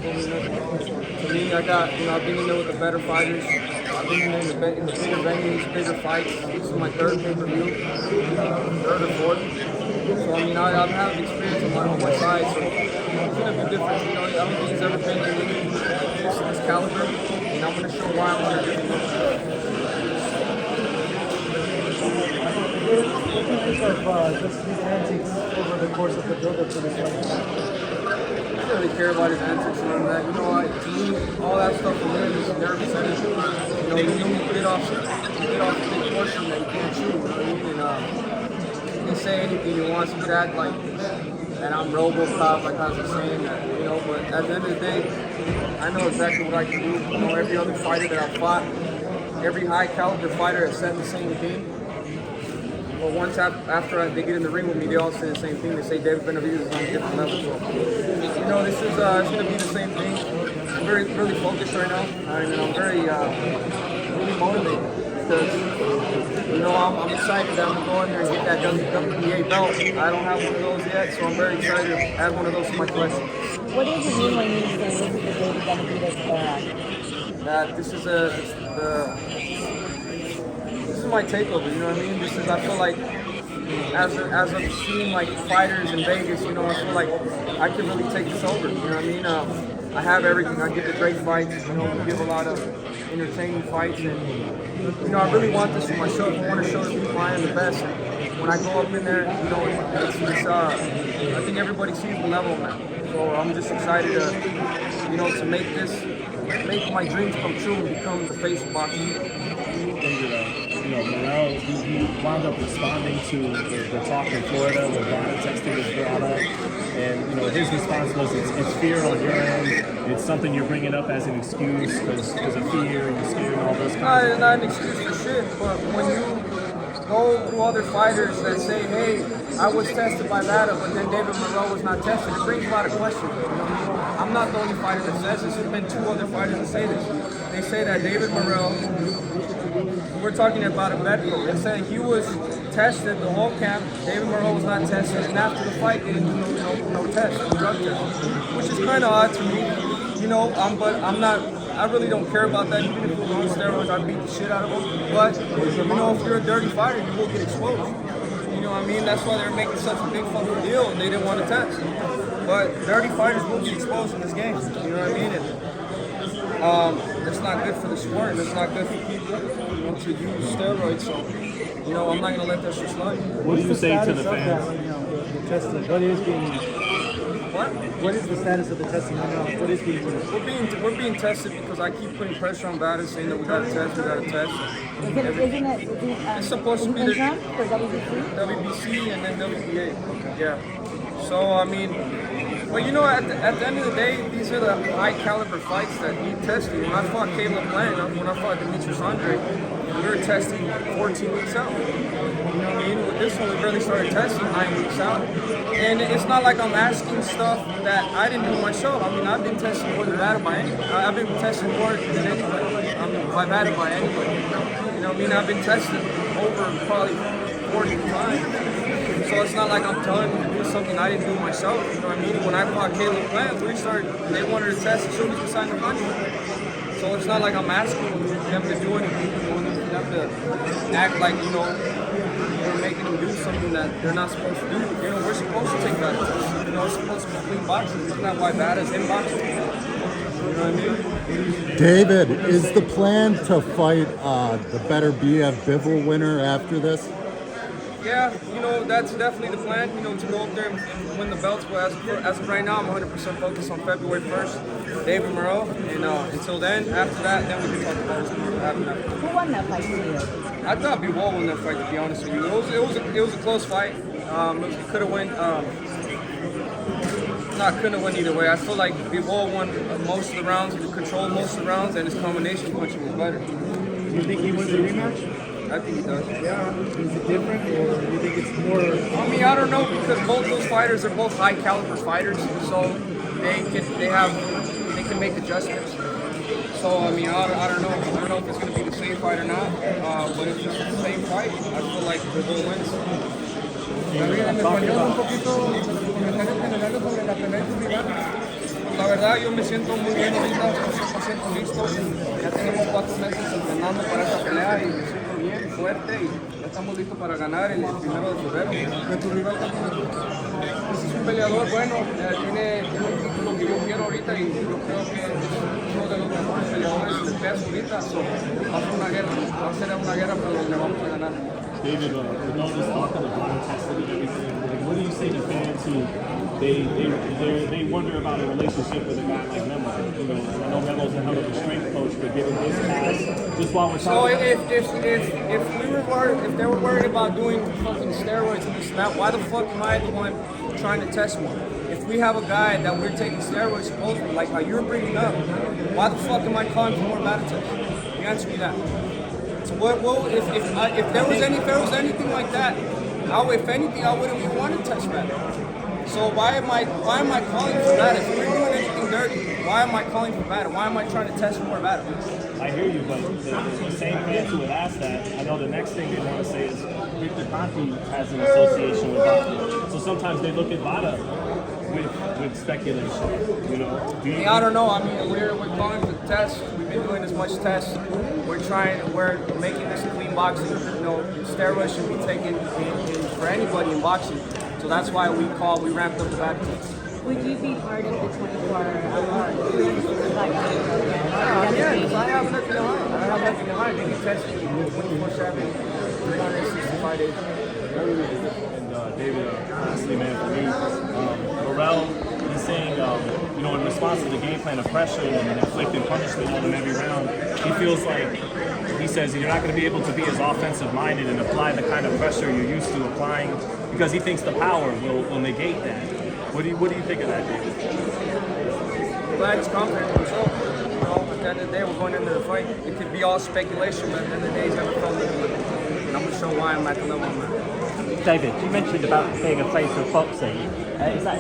told me nothing. To me, I've been in there with the better fighters. I've been in the bigger venues, bigger fights. This is my third pay-per-view, third or fourth. So, I have experience on my side, so it's going to be different. I don't think he's ever been in anything this caliber, and I'm going to show why I'm going to do it. What do you think of just his antics over the course of the build-up to this fight? I don't really care about his antics and all that. To me, all that stuff from him is nervous energy. He get off a big portion that he can't chew. And he can say anything he wants. He could act like that I'm RoboCop, like I was saying that, But at the end of the day, I know exactly what I can do. Every other fighter that I've fought, every high caliber fighter has said the same thing. But once after they get in the ring with me, they all say the same thing. They say David Benavidez is on a different level. So, this is it's going to be the same thing. I'm really focused right now. I'm very really motivated because, I'm excited that I'm going to go in there and get that WBA belt. I don't have one of those yet, so I'm very excited to add one of those to my collection. What does it mean when you say this is the David Benavidez era? That this is my takeover, I feel like as I'm seeing like fighters in Vegas, I feel like I can really take this over, I have everything. I get the great fights, we give a lot of entertaining fights, and I really want this for myself. I want to show the people I am the best. And when I go up in there, I think everybody sees the level I'm at. So I'm just excited to make my dreams come true and become the face of boxing. Morrell, he wound up responding to the talk in Florida when body testing was brought up. And, his response was, it's fear on your end. It's something you're bringing up as an excuse because of fear, you're scared, and all those kinds of things. Not an excuse for shit, but when you go through other fighters that say, hey, I was tested by that, but then David Morrell was not tested, it brings a lot of questions. I'm not the only fighter that says this. There's been two other fighters that say this. They say that David Morrell, we're talking about a medical. They said he was tested the whole camp. David Morrell was not tested, and after the fight, they didn't do no test, no drug test, which is kind of odd to me. But I'm not. I really don't care about that. Even if it was on steroids, I'd beat the shit out of him. But if you're a dirty fighter, you will get exposed. That's why they're making such a big fucking deal. They didn't want to test. But dirty fighters will get exposed in this game. And it's not good for the sport, and it's not good for people, to use steroids. So, I'm not gonna let that shit slide. What do you say to the fans? The testing. What is being? What? What is the status of the testing right now? What is being tested? We're being tested because I keep putting pressure on batters, saying that we got to test. It's supposed to be the for WBC? WBC and then WBA. Yeah. So but at the end of the day, these are the high caliber fights that need testing. When I fought Caleb Bland, when I fought Demetrius Andre, we were testing 14 weeks out. With this one, we barely started testing 9 weeks out. And it's not like I'm asking stuff that I didn't do myself. I've been testing more than that by anybody. I've been testing more than anybody. I've had it by anybody. I've been tested over probably 40 times. So it's not like I'm telling them to do something I didn't do myself. When I fought Caleb Bland, they wanted to test as soon as we signed the contract. So it's not like I'm asking them to do anything. They have to act like, we're making them do something that they're not supposed to do. We're supposed to take that test. It's supposed to be clean boxing. Isn't that why bad is in boxing? You know what I mean? David, is the plan to fight the better BF Bivol winner after this? Yeah, that's definitely the plan, to go up there and win the belts. But as of right now, I'm 100% focused on February 1st, David Morrell. And until then, after that, then we can talk about what's happening after. Who won that fight for you? I thought Bivol won that fight, to be honest with you. It was a close fight. It could have went. Couldn't have won either way. I feel like Bivol won most of the rounds, he controlled most of the rounds, and his combination punching was better. Do you think he wins the rematch? I think he does. Yeah. Is it different, or do you think it's more? I don't know, because both those fighters are both high caliber fighters, so they can make adjustments. So I don't know. I don't know if it's going to be the same fight or not. But if it's the same fight, I feel like Bivol wins. Talking about la verdad yo me siento muy bien ahorita, 100% listo. Ya tenemos 4 meses entrenando para esta pelea y me siento bien, fuerte y ya estamos listos para ganar el 1 de febrero. ¿De tu rival también? Pues es un peleador bueno, tiene un título que yo quiero ahorita y yo creo que es uno de los mejores peleadores del peso ahorita. Va a ser una guerra, pero le vamos a ganar. David, with all this talk of the body testing and everything, like, what do you say to fans who they wonder about a relationship with a guy like Memo? You know, I know Memo's a hell of a strength coach, but given his past, just while we're So talking. if they were worried about doing fucking steroids and this and that, why the fuck am I the one trying to test more? If we have a guy that we're taking steroids supposedly, like how you're bringing up, why the fuck am I calling for more body tests? You answer me that. So if there was anything like that, if anything, I wouldn't even want to test better. So why am I calling for that? If we're doing anything dirty, why am I calling for battle? Why am I trying to test more battle? I hear you, but the same fans who would ask that, I know the next thing they want to say is Victor Conti has an association with Vada. So sometimes they look at Vada with speculation, you know. I don't know. I mean, we're calling for tests. We've been doing as much tests. We're making this clean boxing. You know, steroids should be taken for anybody in boxing. So that's why we ramped up the body tests. Would you be part of the 24-hour cruise like Yeah, because I have nothing to hide. They can test me 24/7, 365 days. And David, honestly, man, for me, Morrell, he's saying, you know, in response to the game plan of pressuring him and inflicting punishment on him every round, he feels like, he says you're not going to be able to be as offensive-minded and apply the kind of pressure you're used to applying because he thinks the power will negate that. What do you think of that, David? Glad he's confident in himself. You know, at the end of the day, we're going into the fight. It could be all speculation, but at the end of the day, he's going to throw me. And I'm going to show why I'm at the level I'm at. David, you mentioned about being afraid of boxing. Is that